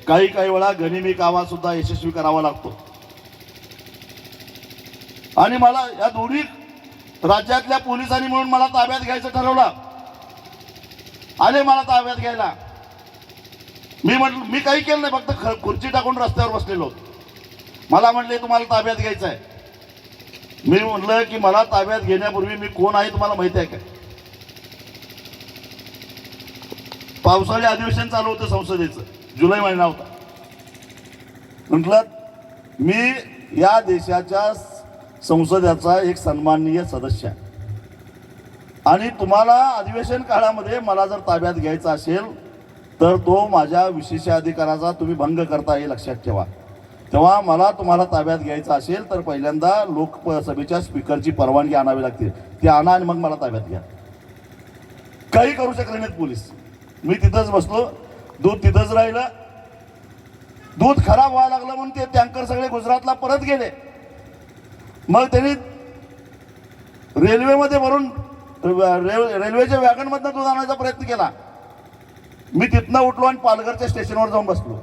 काही वेळा गनिमी कावा सुद्धा यशस्वी करावा लागतो. आणि मला या दोन्ही राज्यातल्या पोलिसांनी म्हणून मला ताब्यात घ्यायचं ठरवलं. आले मला ताब्यात घ्यायला. मी म्हटलं मी काही केलं नाही, फक्त खुर्ची टाकून रस्त्यावर बसलेलो. मला म्हटले तुम्हाला ताब्यात घ्यायचं आहे. मी म्हटलं की मला ताब्यात घेण्यापूर्वी मी कोण आहे तुम्हाला माहिती आहे का? पावसाळी अधिवेशन चालू होतं संसदेचं, जुलै महिना होता. म्हटलं मी या देशाच्या संसदेचा एक सन्माननीय सदस्य आहे आणि तुम्हाला अधिवेशन काळामध्ये मला जर ताब्यात घ्यायचा असेल तर तो माझ्या विशेषाधिकाराचा तुम्ही भंग करता हे लक्षात ठेवा. तेव्हा मला तुम्हाला ताब्यात घ्यायचं असेल तर पहिल्यांदा लोकसभेच्या स्पीकरची परवानगी आणावी लागते. ती आणा आणि मग मला ताब्यात घ्या. काही करू शकले नाहीत पोलीस. मी तिथंच बसलो, दूध तिथंच राहिलं. दूध खराब व्हायला लागलं म्हणून ते टँकर सगळे गुजरातला परत गेले. मग त्यांनी रेल्वेमध्ये भरून रेल्वेच्या वॅगनमधनं दूध आणायचा प्रयत्न केला. मी तिथनं उठलो आणि पालघरच्या स्टेशनवर जाऊन बसलो.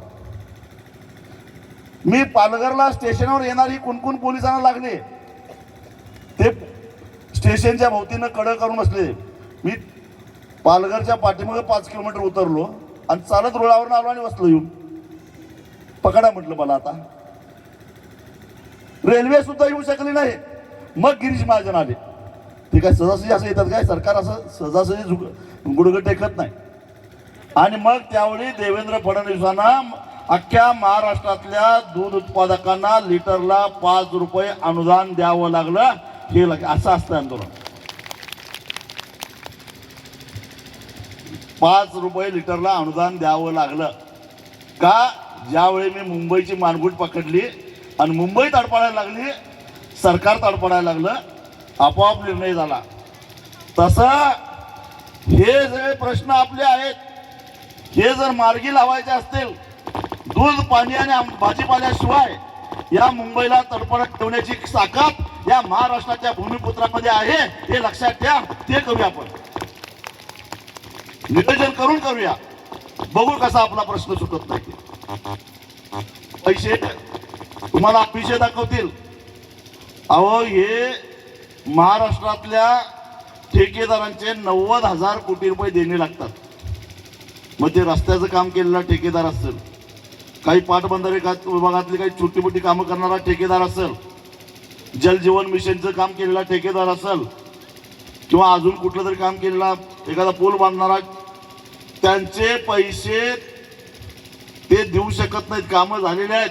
मी पालघरला स्टेशनवर येणारी कुणकुण पोलिसांना लागले. ते स्टेशनच्या भोवतीनं कडं करून बसले. मी पालघरच्या पाठीमागे 5 किलोमीटर उतरलो आणि चालत रुळावरून आलो आणि बसलो. येऊन पकडा म्हटलं मला आता. रेल्वे सुद्धा येऊ शकली नाही. मग गिरीश महाजन आले. ते काय सहजासहजी असं येतात काय? सरकार असं सहजासहजी गुडघं टेकत नाही. आणि मग त्यावेळी देवेंद्र फडणवीसांना अख्ख्या महाराष्ट्रातल्या दूध उत्पादकांना लिटरला 5 रुपये अनुदान द्यावं लागलं. हे असं असतं आंदोलन. 5 रुपये लिटरला अनुदान द्यावं लागलं का? ज्यावेळी मी मुंबईची मानगूट पकडली आणि मुंबई तडफडायला लागली, सरकार तडफडायला लागलं, आपोआप निर्णय झाला. तसं हे सगळे प्रश्न आपले आहेत. हे जर मार्गी लावायचे असतील, दूध पाणी आणि भाजीपाल्याशिवाय या मुंबईला तडफडत ठेवण्याची ताकद या महाराष्ट्राच्या भूमिपुत्रामध्ये आहे. हे लक्षात ठेवा. ते करूया आपण, नियोजन करून करूया. बघू कसा आपला प्रश्न सुटत नाही. पैसे तुम्हाला अभिषेक दाखवतील. अहो हे महाराष्ट्रातल्या ठेकेदारांचे 90,000 कोटी रुपये देणे लागतात. मग ते रस्त्याचं काम केलेला ठेकेदार असेल, काही पाटबंधारे विभागातली काही छोटी मोठी कामं करणारा ठेकेदार असेल, जलजीवन मिशनचं काम केलेला ठेकेदार असेल, किंवा अजून कुठलं तरी काम केलेला एखादा पूल बांधणारा, त्यांचे पैसे ते देऊ शकत नाहीत. कामं झालेले आहेत,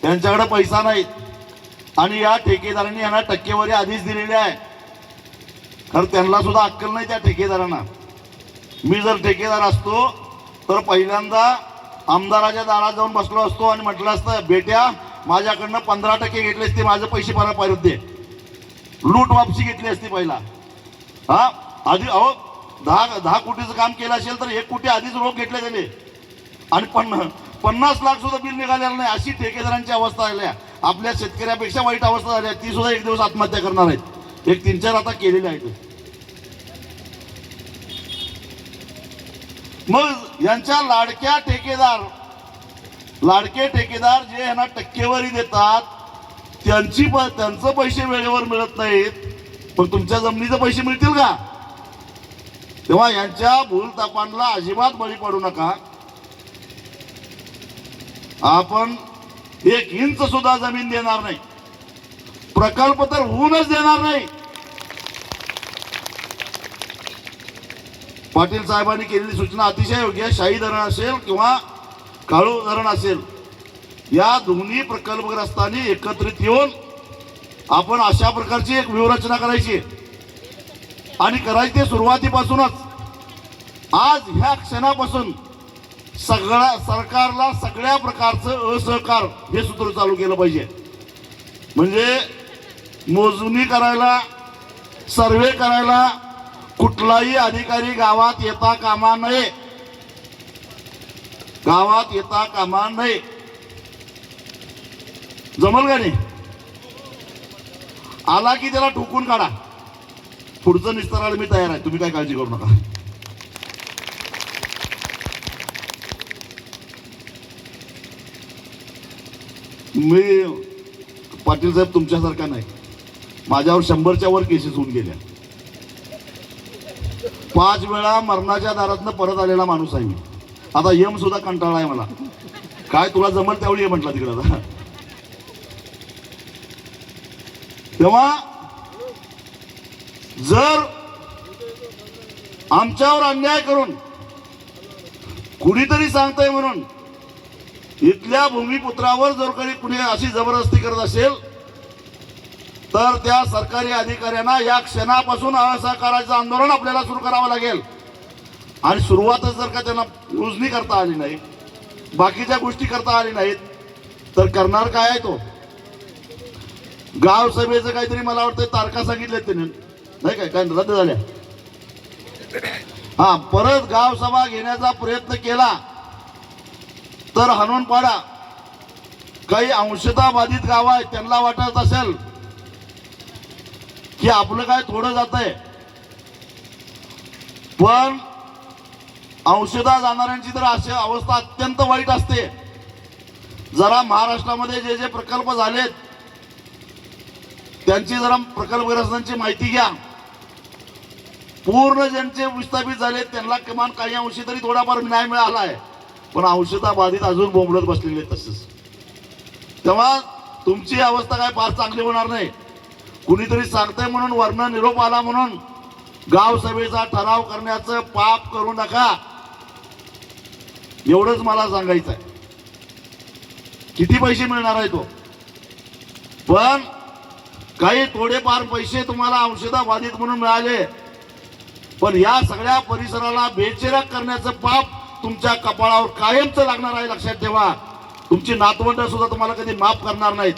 त्यांच्याकडे पैसा नाही. आणि या ठेकेदारांनी यांना टक्केवारी आधीच दिलेली आहे. कारण त्यांना सुद्धा अक्कल नाही त्या ठेकेदारांना. मी जर ठेकेदार असतो तर पहिल्यांदा आमदाराच्या दारात जाऊन बसलो असतो आणि म्हटलं असतं, बेट्या माझ्याकडनं 15% घेतले असते, माझे पैसे परत दे. लूट वापसी घेतली असती पहिला. हा आधी अहो 10 कोटीचं काम केलं असेल तर 1 कोटी आधीच रोख घेतले गेले आणि 50 लाख सुद्धा बिल निघालेलं नाही. अशी ठेकेदारांची अवस्था आल्या. आपल्या शेतकऱ्यापेक्षा वाईट अवस्था झाली. ती सुद्धा एक दिवस आत्महत्या करणार आहेत. एक 3-4 आता केलेले आहेत. मग यांच्या लाडक्या ठेकेदार लाडके ठेकेदार जे यांना टक्केवारी देतात त्यांचं पैसे वेळेवर मिळत नाहीत, पण तुमच्या जमिनीचे पैसे मिळतील का? तेव्हा यांच्या भूलथापांना अजिबात बळी पडू नका. आपण 1 इंच सुद्धा जमीन देणार नाही, प्रकल्प तर होऊनच देणार नाही. पाटील साहेबांनी केलेली सूचना अतिशय योग्य आहे. शाही धरण असेल किंवा काळू धरण असेल, या दोन्ही प्रकल्पग्रस्तांनी एकत्रित येऊन आपण अशा प्रकारची एक व्यूहरचना करायची आणि करायची ते सुरुवातीपासूनच. आज ह्या क्षणापासून सरकारला सगळ्या प्रकारचं असहकार हे सूत्र चालू केलं पाहिजे. म्हणजे मोजणी करायला, सर्वे करायला कुठलाही अधिकारी गावात येता कामा नये, गावात येता कामा नये. जमल का नाही? आला की त्याला ठोकून काढा. पुढचं निस्तरायला मी तयार आहे, तुम्ही काय काळजी करू नका. मी पाटील साहेब तुमच्यासारखा नाही, माझ्यावर 100च्या वर केसेस होऊन गेल्या. 5 वेळा मरणाच्या दारातनं परत आलेला माणूस आहे मी. आता यम सुद्धा कंटाळा आहे मला. काय तुला जमल त्यावेळी ये म्हटलं तिकडं. तेव्हा जर आमच्यावर अन्याय करून कुणीतरी सांगतंय म्हणून इथल्या भूमिपुत्रावर जर कुणी अशी जबरदस्ती करत असेल, तर त्या सरकारी अधिकाऱ्यांना या क्षणापासून असहकाराचं आंदोलन आपल्याला सुरू करावं लागेल. आणि सुरुवातच जर का त्यांना योजनी करता आली नाही, बाकीच्या गोष्टी करता आली नाहीत, तर करणार काय आहे तो? गाव सभेचं काहीतरी मला वाटतं तारखा सांगितल्या त्यांनी, नाही काय रद्द झाल्या. हा, परत गाव सभा घेण्याचा प्रयत्न केला तर हाणून पाडा. काही अंशतः बाधित गाव आहेत, त्यांना वाटत असेल की आपलं काय थोडं जात आहे, पण अंशतः जाणाऱ्यांची तर अशी अवस्था अत्यंत वाईट असते. जरा महाराष्ट्रामध्ये जे जे प्रकल्प झालेत त्यांची जरा प्रकल्पग्रस्तांची माहिती घ्या. पूर्ण ज्यांचे विस्थापित झाले त्यांना किमान काही अंशी तरी थोडाफार न्याय मिळाला आहे, पण अंशतः बाधित अजून बोंबलत बसलेले तसंच. तेव्हा तुमची अवस्था काय फार चांगली होणार नाही. कुणीतरी सांगतंय म्हणून वर्ण निरोप आला म्हणून गाव सभेचा ठराव करण्याचं पाप करू नका, एवढंच मला सांगायचं आहे. किती पैसे मिळणार आहे तो, पण काही थोडेफार पैसे तुम्हाला अंशतः बाधित म्हणून मिळाले, पण या सगळ्या परिसराला बेचिराख करण्याचं पाप तुमच्या कपाळावर कायमचं लागणार आहे. लक्षात ठेवा, तुमची नातवंड सुद्धा तुम्हाला कधी माफ करणार नाहीत.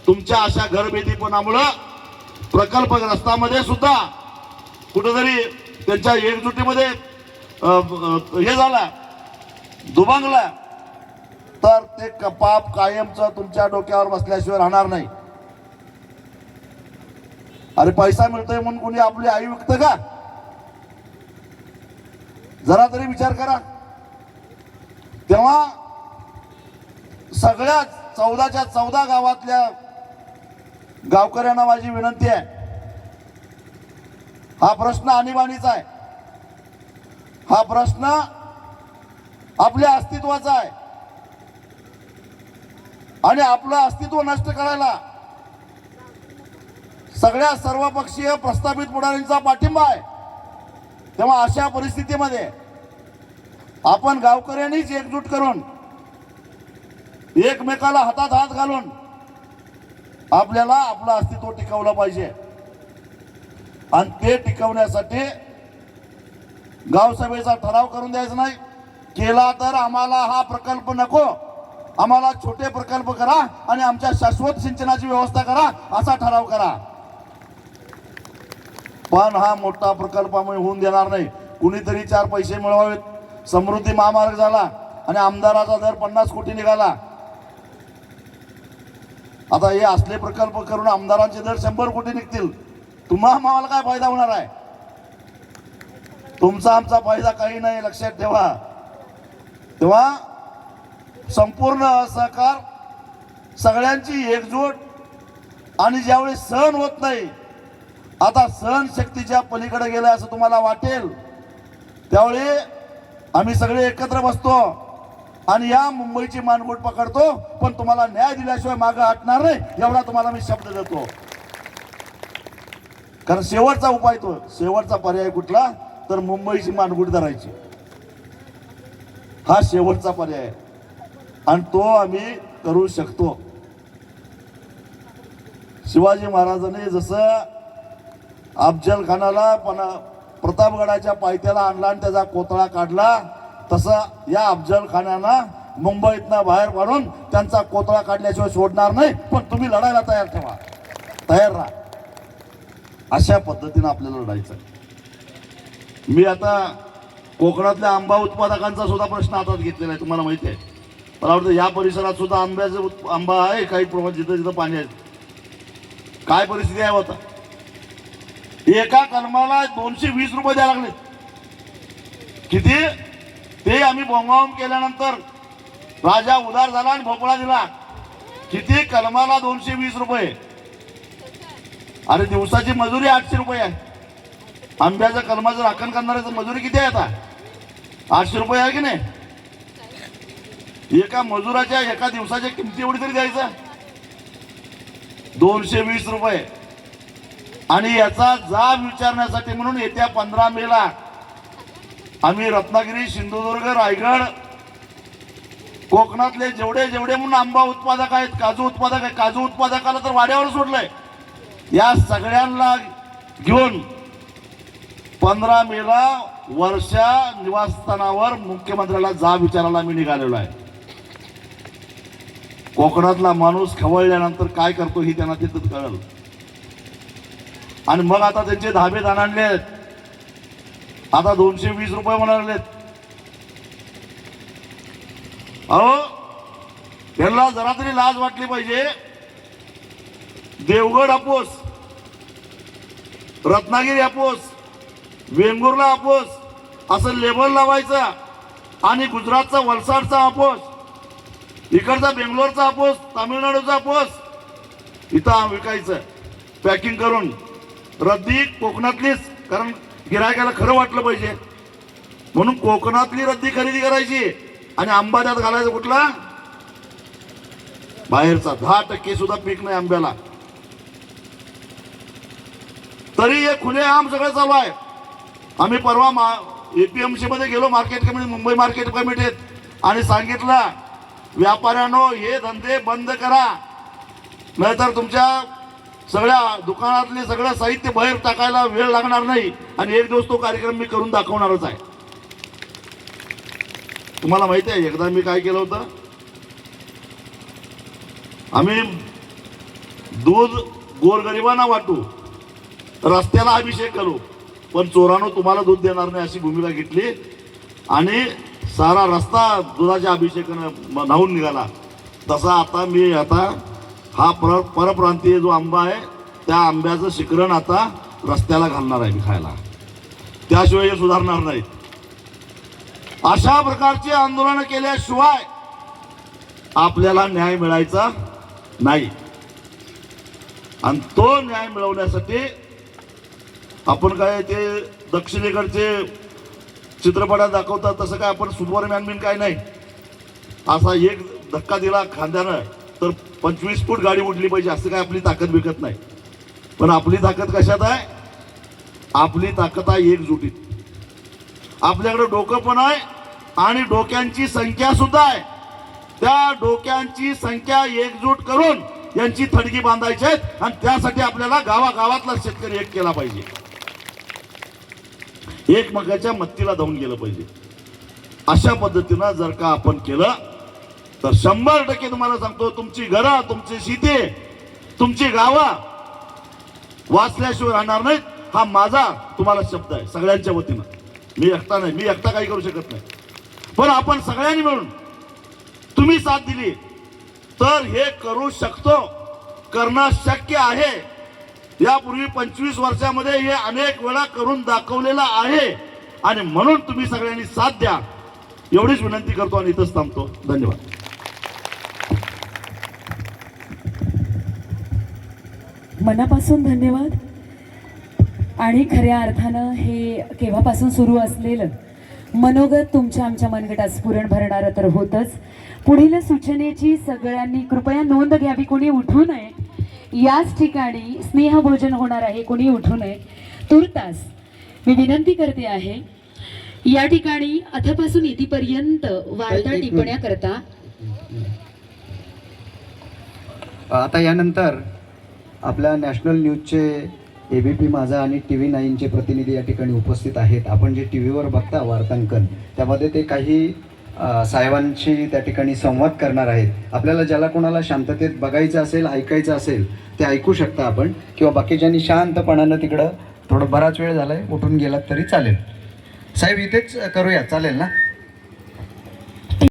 तुमच्या अशा घरभेदीपणामुळं प्रकल्पग्रस्तामध्ये सुद्धा कुठेतरी त्यांच्या एकजुटीमध्ये हे झाला, दुभांगला, तर ते पाप कायमचं तुमच्या डोक्यावर बसल्याशिवाय राहणार नाही. अरे पैसा मिळतोय म्हणून कोणी आपली आई विकतं का? जरा तरी विचार करा. तेव्हा सगळ्या 14च्या 14 गावातल्या गावकऱ्यांना माझी विनंती आहे, हा प्रश्न आणीबाणीचा आहे, हा प्रश्न आपल्या अस्तित्वाचा आहे आणि आपलं अस्तित्व नष्ट करायला सगळ्या सर्वपक्षीय प्रस्थापित पुढाऱ्यांचा पाठिंबा आहे. तेव्हा अशा परिस्थितीमध्ये आपण गावकऱ्यांनीच एकजूट करून एकमेकाला हातात हात घालून आपल्याला आपलं अस्तित्व टिकवलं पाहिजे. आणि ते टिकवण्यासाठी गावसभेचा ठराव करून द्यायचा नाही. केला तर आम्हाला हा प्रकल्प नको, आम्हाला छोटे प्रकल्प करा आणि आमच्या शाश्वत सिंचनाची व्यवस्था करा असा ठराव करा. पण हा मोठा प्रकल्प आम्ही होऊन देणार नाही. कुणीतरी 4 पैसे मिळवावेत. समृद्धी महामार्ग झाला आणि आमदाराचा दर 50 कोटी निघाला. आता हे असले प्रकल्प करून आमदारांचे दर 100 कोटी निघतील. आम्हाला काय फायदा होणार आहे? तुमचा आमचा फायदा काही नाही, लक्षात ठेवा. तेव्हा संपूर्ण सहकार, सगळ्यांची एकजूट आणि ज्यावेळी सहन होत नाही, आता सहनशक्तीच्या पलीकडे गेलं असं तुम्हाला वाटेल, त्यावेळी आम्ही सगळे एकत्र बसतो आणि या मुंबईची मानगूट पकडतो, पण तुम्हाला न्याय दिल्याशिवाय मागे हटणार नाही एवढा तुम्हाला मी शब्द देतो. कारण शेवटचा उपाय तो, शेवटचा पर्याय कुठला तर मुंबईची मानगूट धरायची, हा शेवटचा पर्याय आणि तो आम्ही करू शकतो. शिवाजी महाराजांनी जसं अफजल खानाला प्रतापगडाच्या पायथ्याला आणला आणि त्याचा कोतळा काढला, तसं या अफजल खानानं मुंबईतनं बाहेर काढून त्यांचा कोतळा काढल्याशिवाय सोडणार नाही. पण तुम्ही लढायला तयार ठेवा, तयार राहा. अशा पद्धतीनं आपल्याला लढायचं. मी आता कोकणातल्या आंबा उत्पादकांचा सुद्धा प्रश्न हातात घेतलेला आहे, तुम्हाला माहिती आहे. मला वाटतं या परिसरात सुद्धा आंबा आहे काही प्रमाणात, जिथं जिथं पाणी आहे. काय परिस्थिती आहे होता, एका कलमाला 220 रुपये द्यायला लागले. किती ते आम्ही बोंबावून केल्यानंतर राजा उदार झाला आणि भोपळा दिला. किती कलमाला 220 रुपये. अरे दिवसाची मजुरी 800 रुपये आहे. आंब्याच्या कलमाचं राखण करणाऱ्याचं मजुरी किती आहे आता, 800 रुपये आहे की नाही. एका मजुराच्या एका दिवसाच्या किमती एवढी तरी द्यायचं, 220 रुपये. आणि याचा जाब विचारण्यासाठी म्हणून येत्या 15 मेला आम्ही रत्नागिरी, सिंधुदुर्ग, रायगड, कोकणातले जेवढे जेवढे म्हणून आंबा उत्पादक आहेत, काजू उत्पादक आहेत, काजू उत्पादकाला तर वाड्यावर सोडलंय, या सगळ्यांना घेऊन 15 मेला वर्षा निवासस्थानावर मुख्यमंत्र्याला जाब विचारायला मी निघालेलो आहे. कोकणातला माणूस खवळल्यानंतर काय करतो ही त्यांना तिथं कळलं. आणि मग आता त्यांचे धाबे दाणांडलेत, आता 220 रुपये म्हणालेत. अहो त्यांना जरा तरी लाज वाटली पाहिजे. देवगड हापूस, रत्नागिरी हापूस, वेंगुर्ला हापूस असं लेबल लावायचं आणि गुजरातचा वलसाडचा हापूस, इकडचा बेंगलोरचा हापूस, तामिळनाडूचा हापूस इथं विकायचं पॅकिंग करून. रद्दी कोकणातलीच, कारण गिरायकाला खरं वाटलं पाहिजे म्हणून कोकणातली रद्दी खरेदी करायची आणि आंबा त्यात घालायचा कुठला, बाहेरचा. 10% सुद्धा पीक नाही आंब्याला, तरी हे खुलेआम सगळं चालू आहे. आम्ही परवा एपीएमसी मध्ये गेलो, मार्केट कमिटी, मुंबई मार्केट कमिटीत, आणि सांगितलं व्यापाऱ्यांनो हे धंदे बंद करा, नाहीतर तुमच्या सगळ्या दुकानातले सगळं साहित्य बाहेर टाकायला वेळ लागणार नाही. आणि एक दिवस तो कार्यक्रम मी करून दाखवणारच आहे. तुम्हाला माहिती आहे एकदा मी काय केलं होतं, आम्ही दूध गोरगरिबांना वाटू, रस्त्याला अभिषेक करू, पण चोरानो तुम्हाला दूध देणार नाही अशी भूमिका घेतली आणि सारा रस्ता दुधाच्या अभिषेकानं न्हावून निघाला. तसा आता हा परप्रांतीय जो आंबा आहे त्या आंब्याचं शिकरण आता रस्त्याला घालणार आहे मी खायला, त्याशिवाय हे सुधारणार नाहीत. अशा प्रकारची आंदोलन केल्याशिवाय आपल्याला न्याय मिळायचा नाही. आणि तो न्याय मिळवण्यासाठी आपण काय ते दक्षिणेकडचे चित्रपटात दाखवतात तसं काय आपण सुपरमॅन बिन काय नाही. असा एक धक्का दिला खांद्यानं तर 25 फूट गाडी उडली पाहिजे असं काय आपली ताकद विकत नाही. पण आपली ताकद कशात आहे, आपली ताकद आहे एकजुटीत. आपल्याकडे डोकं पण आहे आणि डोक्यांची संख्या सुद्धा आहे. त्या डोक्यांची संख्या एकजूट करून यांची थडगी बांधायची आहेत आणि त्यासाठी आपल्याला गावागावातला शेतकरी एक केला पाहिजे, एकमेकाच्या मत्तीला धावून गेलं पाहिजे. अशा पद्धतीनं जर का आपण केलं तर 100% तुम्हाला सांगतो तुमची घरं, तुमची शेती, तुमची गावं वाचल्याशिवाय राहणार नाहीत. हा माझा तुम्हाला शब्द आहे सगळ्यांच्या वतीनं. मी एकटा नाही, मी एकटा काही करू शकत नाही, पण आपण सगळ्यांनी मिळून तुम्ही साथ दिली तर हे करू शकतो, करणं शक्य आहे. यापूर्वी 25 वर्षामध्ये हे अनेक वेळा करून दाखवलेलं आहे आणि म्हणून तुम्ही सगळ्यांनी साथ द्या एवढीच विनंती करतो आणि इथंच थांबतो. धन्यवाद. मनापासून धन्यवाद. आणि खऱ्या अर्थानं हे केव्हापासून सुरू असलेलं मनोगत तुमच्या आमच्या मनगटात स्फुरण भरणारं तर होतच. पुढील सूचनेची सगळ्यांनी कृपया नोंद घ्यावी. कोणी उठू नये. याच ठिकाणी स्नेहभोजन होणार आहे, कोणी उठू नये. तुर्तास मी विनंती करते आहे, या ठिकाणी अथपासून इथपर्यंत वार्ता टिप्पण्या करता. आता यानंतर आपल्या नॅशनल न्यूजचे ABP माझा आणि TV 9चे प्रतिनिधी या ठिकाणी उपस्थित आहेत. आपण जे TV वर बघता वार्तांकन, त्यामध्ये ते काही साहेबांशी त्या ठिकाणी संवाद करणार आहेत. आपल्याला ज्याला कोणाला शांततेत बघायचं असेल, ऐकायचं असेल ते ऐकू शकता आपण, किंवा बाकीच्यांनी शांतपणानं तिकडं थोडं बराच वेळ झालाय उठून गेलात तरी चालेल. साहेब इथेच करूया, चालेल ना?